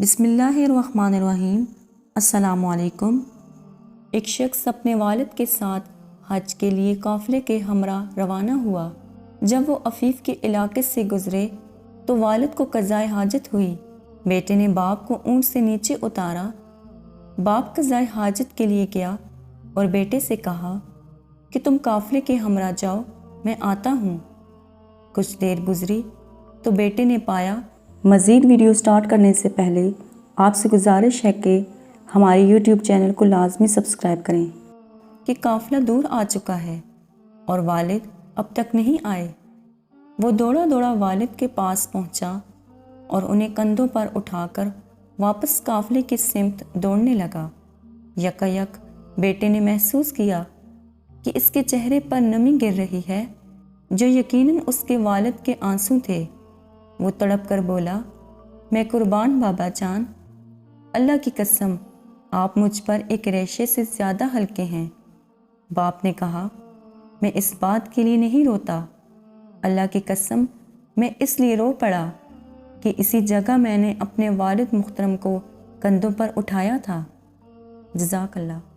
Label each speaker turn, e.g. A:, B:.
A: بسم اللہ الرحمن الرحیم۔ السلام علیکم۔ ایک شخص اپنے والد کے ساتھ حج کے لیے قافلے کے ہمراہ روانہ ہوا۔ جب وہ عفیف کے علاقے سے گزرے تو والد کو قضائے حاجت ہوئی۔ بیٹے نے باپ کو اونٹ سے نیچے اتارا۔ باپ قضائے حاجت کے لیے گیا اور بیٹے سے کہا کہ تم قافلے کے ہمراہ جاؤ، میں آتا ہوں۔ کچھ دیر گزری تو بیٹے نے پایا۔ مزید ویڈیو سٹارٹ کرنے سے پہلے آپ سے گزارش ہے کہ ہمارے یوٹیوب چینل کو لازمی سبسکرائب کریں کہ قافلہ دور آ چکا ہے اور والد اب تک نہیں آئے۔ وہ دوڑا دوڑا والد کے پاس پہنچا اور انہیں کندھوں پر اٹھا کر واپس قافلے کی سمت دوڑنے لگا۔ یکایک بیٹے نے محسوس کیا کہ اس کے چہرے پر نمی گر رہی ہے، جو یقیناً اس کے والد کے آنسو تھے۔ وہ تڑپ کر بولا، میں قربان بابا جان، اللہ کی قسم آپ مجھ پر ایک ریشے سے زیادہ ہلکے ہیں۔ باپ نے کہا، میں اس بات کے لیے نہیں روتا، اللہ کی قسم میں اس لیے رو پڑا کہ اسی جگہ میں نے اپنے والد محترم کو کندھوں پر اٹھایا تھا۔ جزاک اللہ۔